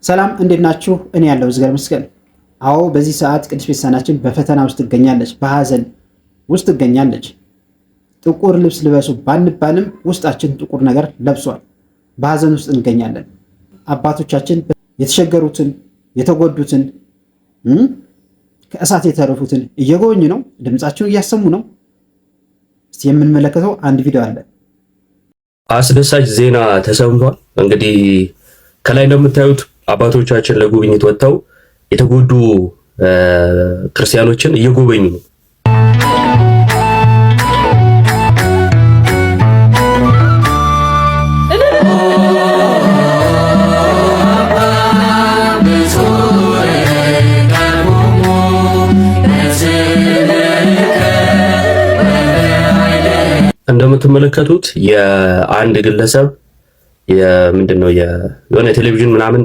ሰላም እንዴት ናችሁ? እኔ ያለው እግዚአብሔር ይመስገን። አዎ በዚህ ሰዓት ቅድስት ቤተክርስቲያናችን በፈተና ውስጥ ትገኛለች፣ በሐዘን ውስጥ ትገኛለች። ጥቁር ልብስ ልበሱ ባንባልም ውስጣችን ጥቁር ነገር ለብሷል። በሐዘን ውስጥ እንገኛለን። አባቶቻችን የተቸገሩትን፣ የተጎዱትን፣ ከእሳት የተረፉትን እየጎበኙ ነው፣ ድምጻቸውን እያሰሙ ነው። እስቲ የምንመለከተው አንድ ቪዲዮ አለ። አስደሳች ዜና ተሰምቷል። እንግዲህ ከላይ እንደምታዩት አባቶቻችን ለጉብኝት ወጥተው የተጎዱ ክርስቲያኖችን እየጎበኙ ነው። እንደምትመለከቱት የአንድ ግለሰብ ምንድነው የሆነ ቴሌቪዥን ምናምን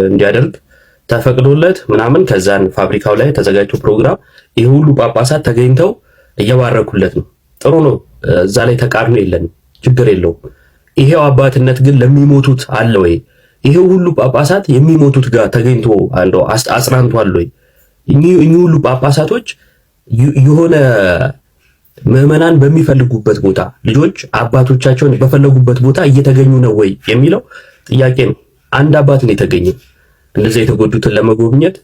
እንዲያደርግ ተፈቅዶለት ምናምን ከዛን ፋብሪካው ላይ ተዘጋጅቶ ፕሮግራም ይሄ ሁሉ ጳጳሳት ተገኝተው እየባረኩለት ነው። ጥሩ ነው። እዛ ላይ ተቃርኖ የለንም፣ ችግር የለውም። ይሄው አባትነት ግን ለሚሞቱት አለ ወይ? ይሄ ሁሉ ጳጳሳት የሚሞቱት ጋር ተገኝቶ አንዶ አጽናንቷል ወይ? እኚህ ሁሉ ጳጳሳቶች የሆነ ምዕመናን በሚፈልጉበት ቦታ ልጆች አባቶቻቸውን በፈለጉበት ቦታ እየተገኙ ነው ወይ የሚለው ጥያቄ ነው። አንድ አባት ነው የተገኘ እንደዚህ የተጎዱትን ለመጎብኘት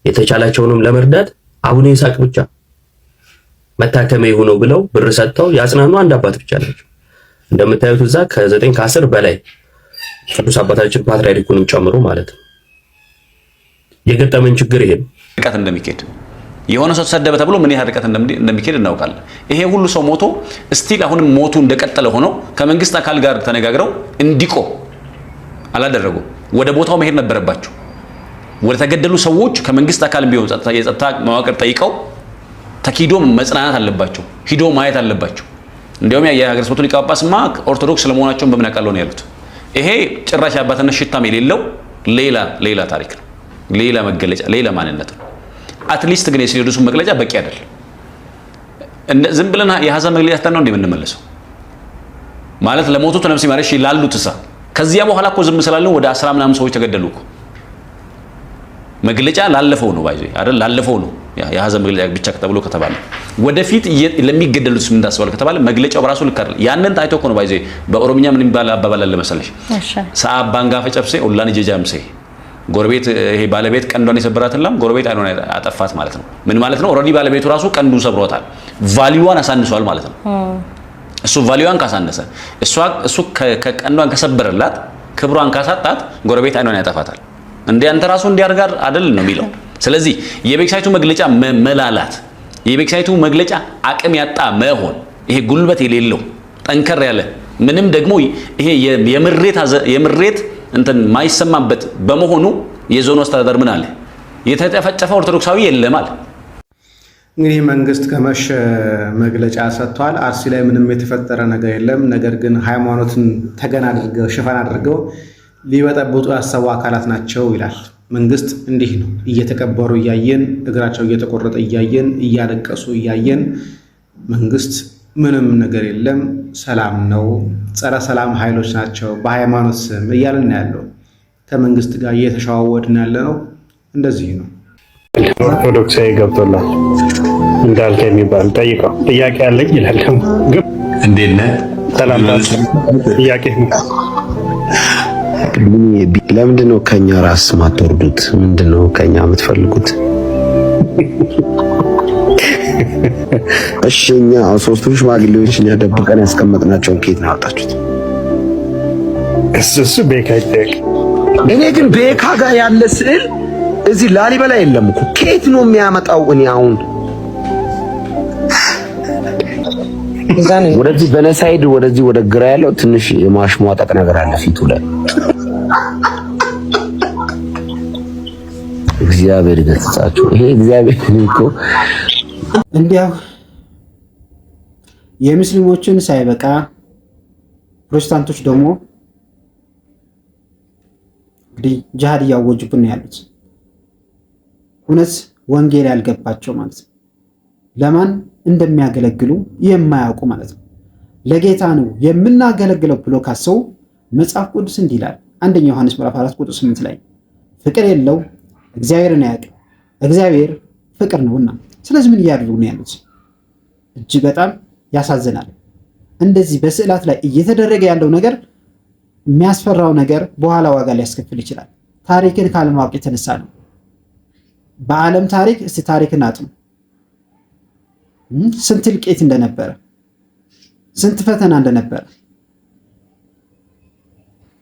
የተቻላቸውንም ለመርዳት አቡነ ይስሐቅ ብቻ መታከሚያ የሆነው ብለው ብር ሰጥተው ያጽናኑ አንድ አባት ብቻ ናቸው። እንደምታዩት እዛ ከ9 ከ10 በላይ ቅዱስ አባታችን ፓትርያርኩንም ጨምሮ ማለት ነው። የገጠመን ችግር ይሄ ነው። ርቀት እንደሚኬድ የሆነ ሰው ተሰደበ ተብሎ ምን ያህል ርቀት እንደሚኬድ እናውቃለን። ይሄ ሁሉ ሰው ሞቶ ስቲል አሁንም ሞቱ እንደቀጠለ ሆኖ ከመንግስት አካል ጋር ተነጋግረው እንዲቆም አላደረጉም። ወደ ቦታው መሄድ ነበረባቸው። ወደ ተገደሉ ሰዎች ከመንግስት አካል ቢሆን የጸጥታ መዋቅር ጠይቀው ተኪዶ መጽናናት አለባቸው፣ ሂዶ ማየት አለባቸው። እንዲያውም የሀገረ ስብከቱ ሊቀ ጳጳስማ ኦርቶዶክስ ስለመሆናቸውን በምን አውቃለሁ ነው ያሉት። ይሄ ጭራሽ አባትነት ሽታም የሌለው ሌላ ታሪክ ነው፣ ሌላ መገለጫ፣ ሌላ ማንነት ነው። አትሊስት ግን የሲኖዶሱን መግለጫ በቂ አይደለም። ዝም ብለን የሐዘን መግለጫ ነው እንደምንመለሰው ማለት ለሞቱት ነፍስ ይማር እሺ ላሉት እሳ ከዚያ በኋላ እኮ ዝም ስላልን ወደ 10 ምናምን ሰዎች ተገደሉ እኮ። መግለጫ ላለፈው ነው ባይዘይ አይደል? ላለፈው ነው የሐዘን መግለጫ ብቻ ተብሎ ከተባለ ወደፊት ለሚገደሉት ምን ታስባለ ከተባለ መግለጫው በራሱ ልክ አይደል? ያንን ታይቶ እኮ ነው ባይዘይ። በኦሮምኛ ምን ይባል አባባል አለ መሰለሽ? ሳባንጋ ፈጨብሴ ኦላን ጀጃምሴ ጎረቤት ይሄ ባለቤት ቀንዷን የሰበራትላም ጎረቤት አይኖር አጠፋት ማለት ነው። ምን ማለት ነው? ኦልሬዲ ባለቤቱ ራሱ ቀንዱን ሰብሮታል፣ ቫልዩዋን አሳንሷል ማለት ነው። እሱ ቫልዩዋን ካሳነሰ እሱ ከቀንዷን ከሰበረላት ክብሯን ካሳጣት ጎረቤት አይኗን ያጠፋታል። እንዴ አንተ ራሱ እንዲያርጋር አይደል ነው የሚለው። ስለዚህ የቤክሳይቱ መግለጫ መላላት፣ የቤክሳይቱ መግለጫ አቅም ያጣ መሆን፣ ይሄ ጉልበት የሌለው ጠንከር ያለ ምንም ደግሞ ይሄ የምሬት እንትን ማይሰማበት በመሆኑ የዞኑ አስተዳደር ምን አለ የተጨፈጨፈ ኦርቶዶክሳዊ የለም አለ። እንግዲህ መንግስት ከመሸ መግለጫ ሰጥቷል። አርሲ ላይ ምንም የተፈጠረ ነገር የለም፣ ነገር ግን ሃይማኖትን ተገን አድርገው ሽፋን አድርገው ሊበጠብጡ ያሰቡ አካላት ናቸው ይላል መንግስት። እንዲህ ነው እየተቀበሩ እያየን፣ እግራቸው እየተቆረጠ እያየን፣ እያለቀሱ እያየን መንግስት ምንም ነገር የለም ሰላም ነው፣ ጸረ ሰላም ኃይሎች ናቸው በሃይማኖት ስም እያልን ያለው ከመንግስት ጋር እየተሸዋወድን ያለ ነው። እንደዚህ ነው። ኦርቶዶክሳዊ ገብቶላል እንዳልከ የሚባል ጠይቀው ጥያቄ አለኝ ይላል። ግን እንዴት ነህ? ሰላም ጥያቄ ለምንድን ነው ከኛ ራስ ማትወርዱት? ምንድን ነው ከኛ የምትፈልጉት? እሺ እኛ ሶስቱ ሽማግሌዎች እኛ ደብቀን ያስቀመጥናቸውን ኬት ነው ያወጣችሁት? እሱ ቤካ ይጠቅ። እኔ ግን ቤካ ጋር ያለ ስዕል እዚህ ላሊበላ የለም እኮ ኬት ነው የሚያመጣው? እኔ አሁን ወደዚህ በነሳይድ ወደዚህ ወደ ግራ ያለው ትንሽ የማሽሟጠጥ ነገር አለ ፊቱ ላይ። እግዚአብሔር ይገስጻችሁ። ይሄ እግዚአብሔር እኮ እንዲያው የሙስሊሞችን ሳይበቃ ፕሮቴስታንቶች ደግሞ እንግዲህ ጂሃድ እያወጁብን ያሉት እውነት ወንጌል ያልገባቸው ማለት ነው። ለማን እንደሚያገለግሉ የማያውቁ ማለት ነው። ለጌታ ነው የምናገለግለው ብሎ ካሰው መጽሐፍ ቅዱስ እንዲህ ይላል። አንደኛ ዮሐንስ ምዕራፍ 4 ቁጥር 8 ላይ ፍቅር የለው እግዚአብሔርን አያውቅም። እግዚአብሔር ፍቅር ነውና፣ ስለዚህ ምን እያደረጉ ነው ያሉት? እጅግ በጣም ያሳዝናል። እንደዚህ በስዕላት ላይ እየተደረገ ያለው ነገር የሚያስፈራው ነገር በኋላ ዋጋ ሊያስከፍል ይችላል። ታሪክን ካለማወቅ የተነሳ ነው። በዓለም ታሪክ እስቲ ታሪክን አጥኑ። ስንት እልቂት እንደነበረ፣ ስንት ፈተና እንደነበረ።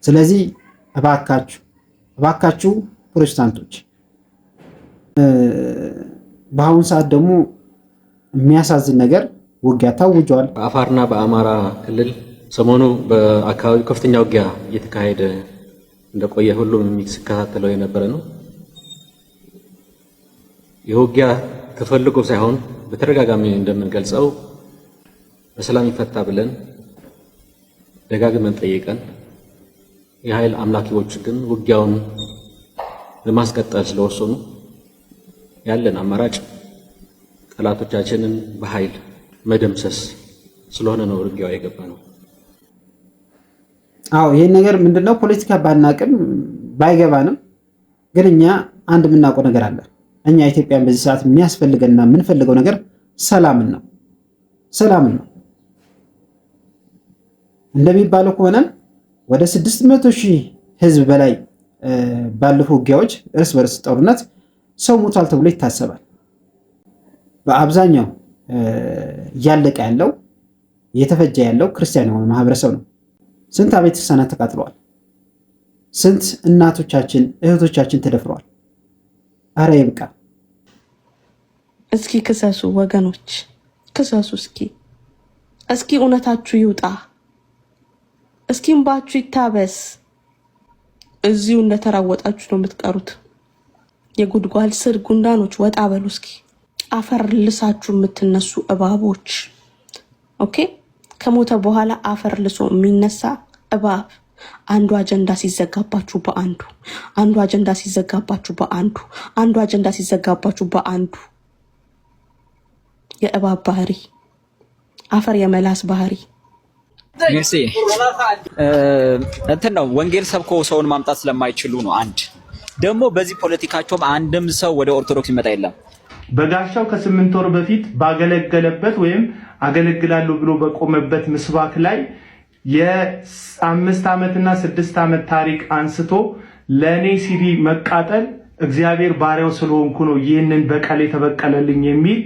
ስለዚህ እባካችሁ ፕሮቴስታንቶች፣ በአሁኑ ሰዓት ደግሞ የሚያሳዝን ነገር ውጊያ ታውጇል። በአፋርና በአማራ ክልል ሰሞኑ በአካባቢው ከፍተኛ ውጊያ እየተካሄደ እንደቆየ ሁሉም ሲከታተለው የነበረ ነው። የውጊያ ተፈልጎ ሳይሆን በተደጋጋሚ እንደምንገልጸው በሰላም ይፈታ ብለን ደጋግመን ጠይቀን የኃይል አምላኪዎች ግን ውጊያውን ለማስቀጠል ስለወሰኑ ያለን አማራጭ ጠላቶቻችንን በኃይል መደምሰስ ስለሆነ ነው ውጊያው የገባ ነው። አዎ ይሄን ነገር ምንድነው ፖለቲካ ባናቅም ባይገባንም ግን እኛ አንድ የምናውቀው ነገር አለ። እኛ ኢትዮጵያን በዚህ ሰዓት የሚያስፈልገንና የምንፈልገው ነገር ሰላምን ነው። እንደሚባለው ከሆነ ወደ 600,000 ህዝብ በላይ ባለፉ ውጊያዎች እርስ በርስ ጦርነት ሰው ሞቷል ተብሎ ይታሰባል። በአብዛኛው እያለቀ ያለው እየተፈጀ ያለው ክርስቲያን የሆነ ማህበረሰብ ነው። ስንት አብያተ ክርስቲያናት ተቃጥለዋል። ስንት እናቶቻችን እህቶቻችን ተደፍረዋል። አረ ይብቃ። እስኪ ክሰሱ ወገኖች፣ ክሰሱ። እስኪ እውነታችሁ ይውጣ። እስኪ እንባችሁ ይታበስ። እዚሁ እንደተራወጣችሁ ነው የምትቀሩት። የጉድጓድ ስር ጉንዳኖች ወጣ በሉ እስኪ። አፈር ልሳችሁ የምትነሱ እባቦች። ኦኬ፣ ከሞተ በኋላ አፈር ልሶ የሚነሳ እባብ። አንዱ አጀንዳ ሲዘጋባችሁ በአንዱ፣ አንዱ አጀንዳ ሲዘጋባችሁ በአንዱ፣ አንዱ አጀንዳ ሲዘጋባችሁ በአንዱ። የእባብ ባህሪ፣ አፈር የመላስ ባህሪ እንትን ነው። ወንጌል ሰብኮ ሰውን ማምጣት ስለማይችሉ ነው። አንድ ደግሞ በዚህ ፖለቲካቸውም አንድም ሰው ወደ ኦርቶዶክስ ይመጣ የለም። በጋሻው ከ8 ወር በፊት ባገለገለበት ወይም አገለግላለሁ ብሎ በቆመበት ምስባክ ላይ የ5 ዓመትና 6 ዓመት ታሪክ አንስቶ ለኔ ሲዲ መቃጠል እግዚአብሔር ባሪያው ስለሆንኩ ነው ይህንን በቀል የተበቀለልኝ የሚል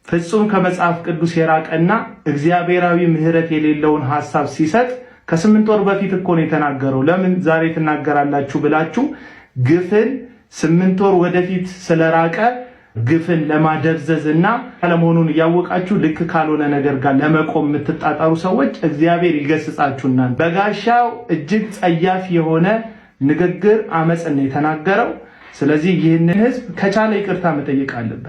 ፍጹም ከመጽሐፍ ቅዱስ የራቀና እግዚአብሔራዊ ምሕረት የሌለውን ሐሳብ ሲሰጥ ከ8 ወር በፊት እኮ ነው የተናገረው። ለምን ዛሬ ትናገራላችሁ ብላችሁ ግፍን 8 ወር ወደፊት ስለራቀ ግፍን ለማደብዘዝና አለመሆኑን እያወቃችሁ ልክ ካልሆነ ነገር ጋር ለመቆም የምትጣጣሩ ሰዎች እግዚአብሔር ይገስጻችሁና። በጋሻው እጅግ ጸያፍ የሆነ ንግግር አመጽን የተናገረው። ስለዚህ ይህንን ህዝብ ከቻለ ይቅርታ መጠየቅ አለበት።